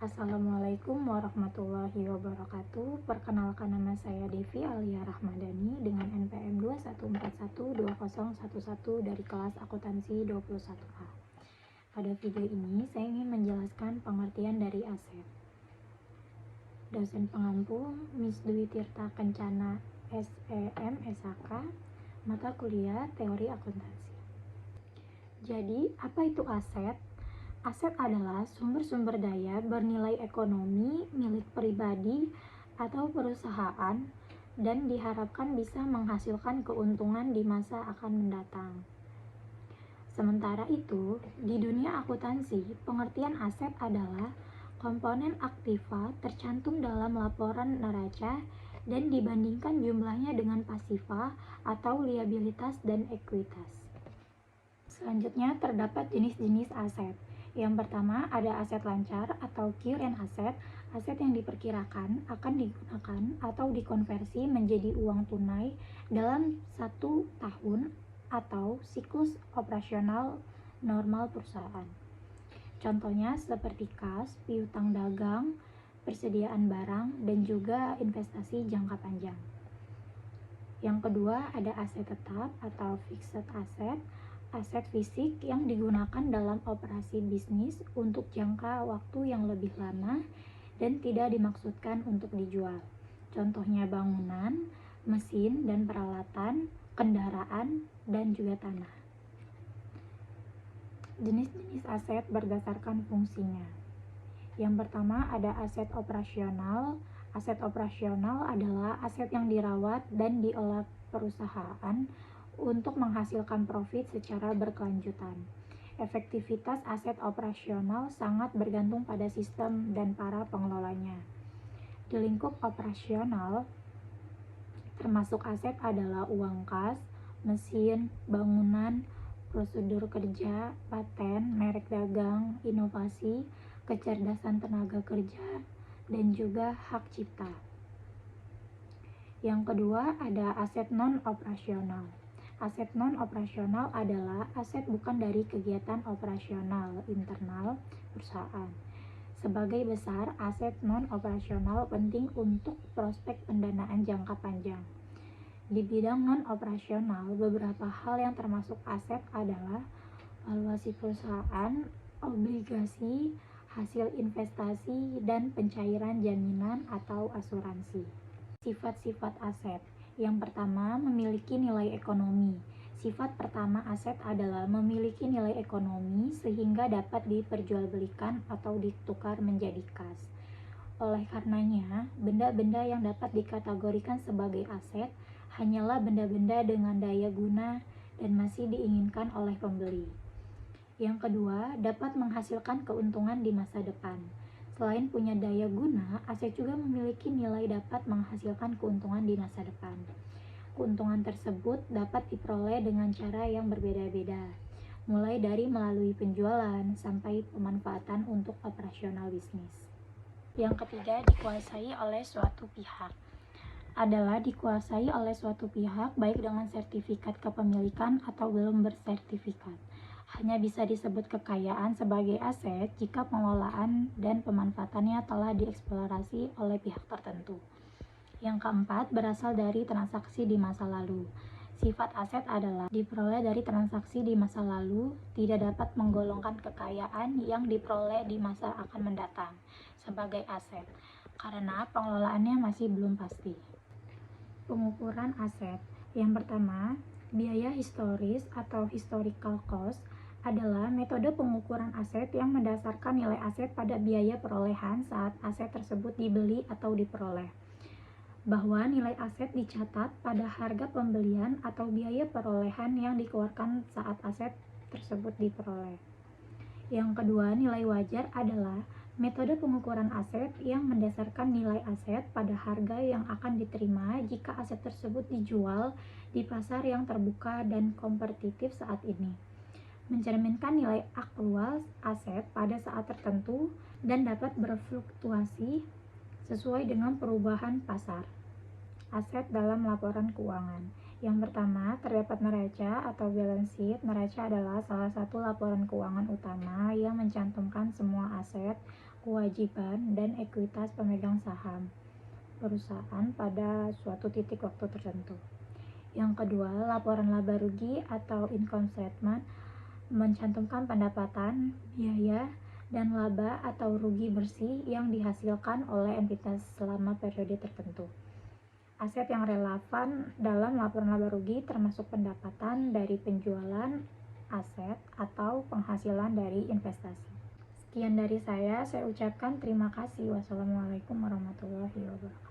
Assalamualaikum warahmatullahi wabarakatuh. Perkenalkan, nama saya Devi Alia Rahmadani dengan NPM 21412011 dari kelas Akuntansi 21A. Pada video ini saya ingin menjelaskan pengertian dari aset. Dosen pengampu Miss Dwi Tirta Kencana SEM SHK, mata kuliah Teori Akuntansi. Jadi, apa itu aset? Aset adalah sumber-sumber daya bernilai ekonomi milik pribadi atau perusahaan dan diharapkan bisa menghasilkan keuntungan di masa akan mendatang. Sementara itu, di dunia akuntansi, pengertian aset adalah komponen aktiva tercantum dalam laporan neraca dan dibandingkan jumlahnya dengan pasiva atau liabilitas dan ekuitas. Selanjutnya terdapat jenis-jenis aset. Yang pertama ada aset lancar atau current asset, aset yang diperkirakan akan digunakan atau dikonversi menjadi uang tunai dalam 1 tahun atau siklus operasional normal perusahaan. Contohnya seperti kas, piutang dagang, persediaan barang, dan juga investasi jangka panjang. Yang kedua ada aset tetap atau fixed asset, aset fisik yang digunakan dalam operasi bisnis untuk jangka waktu yang lebih lama dan tidak dimaksudkan untuk dijual. Contohnya bangunan, mesin dan peralatan, kendaraan, dan juga tanah. Jenis-jenis aset berdasarkan fungsinya. Yang pertama ada aset operasional. Aset operasional adalah aset yang dirawat dan diolah perusahaan untuk menghasilkan profit secara berkelanjutan. Efektivitas aset operasional sangat bergantung pada sistem dan para pengelolanya. Di lingkup operasional, termasuk aset adalah uang kas, mesin, bangunan, prosedur kerja, paten, merek dagang, inovasi, kecerdasan tenaga kerja, dan juga hak cipta. Yang kedua ada aset non-operasional. Aset non-operasional adalah aset bukan dari kegiatan operasional internal perusahaan. Sebagai besar, aset non-operasional penting untuk prospek pendanaan jangka panjang. Di bidang non-operasional, beberapa hal yang termasuk aset adalah valuasi perusahaan, obligasi, hasil investasi, dan pencairan jaminan atau asuransi. Sifat-sifat aset. Yang pertama, memiliki nilai ekonomi. Sifat pertama aset adalah memiliki nilai ekonomi sehingga dapat diperjualbelikan atau ditukar menjadi kas. Oleh karenanya, benda-benda yang dapat dikategorikan sebagai aset hanyalah benda-benda dengan daya guna dan masih diinginkan oleh pembeli. Yang kedua, dapat menghasilkan keuntungan di masa depan. Selain punya daya guna, aset juga memiliki nilai dapat menghasilkan keuntungan di masa depan. Keuntungan tersebut dapat diperoleh dengan cara yang berbeda-beda, mulai dari melalui penjualan sampai pemanfaatan untuk operasional bisnis. Yang ketiga, dikuasai oleh suatu pihak. Adalah dikuasai oleh suatu pihak baik dengan sertifikat kepemilikan atau belum bersertifikat. Hanya bisa disebut kekayaan sebagai aset jika pengelolaan dan pemanfaatannya telah dieksplorasi oleh pihak tertentu. Yang keempat, berasal dari transaksi di masa lalu. Sifat aset adalah diperoleh dari transaksi di masa lalu, tidak dapat menggolongkan kekayaan yang diperoleh di masa akan mendatang sebagai aset, karena pengelolaannya masih belum pasti. Pengukuran aset. Yang pertama, biaya historis atau historical cost adalah metode pengukuran aset yang mendasarkan nilai aset pada biaya perolehan saat aset tersebut dibeli atau diperoleh. Bahwa nilai aset dicatat pada harga pembelian atau biaya perolehan yang dikeluarkan saat aset tersebut diperoleh. Yang kedua, nilai wajar adalah metode pengukuran aset yang mendasarkan nilai aset pada harga yang akan diterima jika aset tersebut dijual di pasar yang terbuka dan kompetitif saat ini. Mencerminkan nilai aktual aset pada saat tertentu dan dapat berfluktuasi sesuai dengan perubahan pasar. Aset dalam laporan keuangan. Yang pertama, terdapat neraca atau balance sheet. Neraca adalah salah satu laporan keuangan utama yang mencantumkan semua aset, kewajiban, dan ekuitas pemegang saham perusahaan pada suatu titik waktu tertentu. Yang kedua, laporan laba rugi atau income statement mencantumkan pendapatan, biaya, dan laba atau rugi bersih yang dihasilkan oleh entitas selama periode tertentu. Aset yang relevan dalam laporan laba rugi termasuk pendapatan dari penjualan aset atau penghasilan dari investasi. Sekian dari saya ucapkan terima kasih. Wassalamualaikum warahmatullahi wabarakatuh.